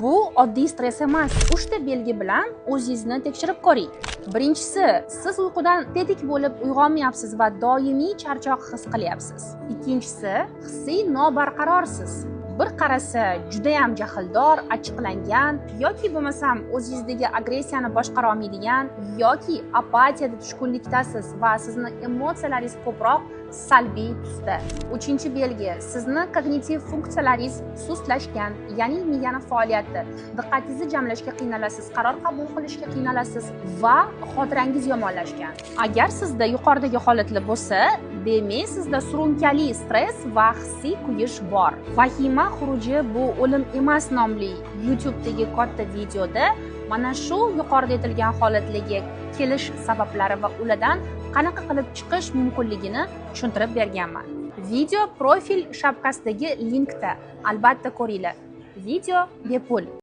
Bu oddiy stress emas. 3 ta belgi bilan o'zingizni tekshirib ko'ring. Birinchisi, siz uyqudan tetik bo'lib uyg'onmayapsiz va doimiy charchoq his qilyapsiz. Ikkinchisi, hissiy nobarqarorsiz. Bir qarasa juda ham jahldor, achchiqlangan yoki bo'lmasam o'zingizdagi agressiyani boshqara olmaydigan yoki apatiyada tushkunlikdasiz va sizni emotsiyalaringiz ko'proq salbiy tusda. Uchinchi belgi, sizni kognitiv funksiyalaringiz sustlashgan, ya'ni miyani faoliyati, diqqatingizni jamlashga qiynalasiz, qaror qabul qilishga qiynalasiz va xotirangiz yomonlashgan. Agar sizda yuqoridagi holatlar bo'lsa, demak sizda surunkali stress va hissiy kuyish bor. Vahima xuruji bu o'lim emas nomli YouTube'dagi katta videoda mana shu yuqorida aytilgan holatlarga kelish sabablari va ulardan qanaqa qilib chiqish mumkinligini tushuntirib berganman. Video profil shapkasidagi linkda albatta ko'ringlar. Video bepul.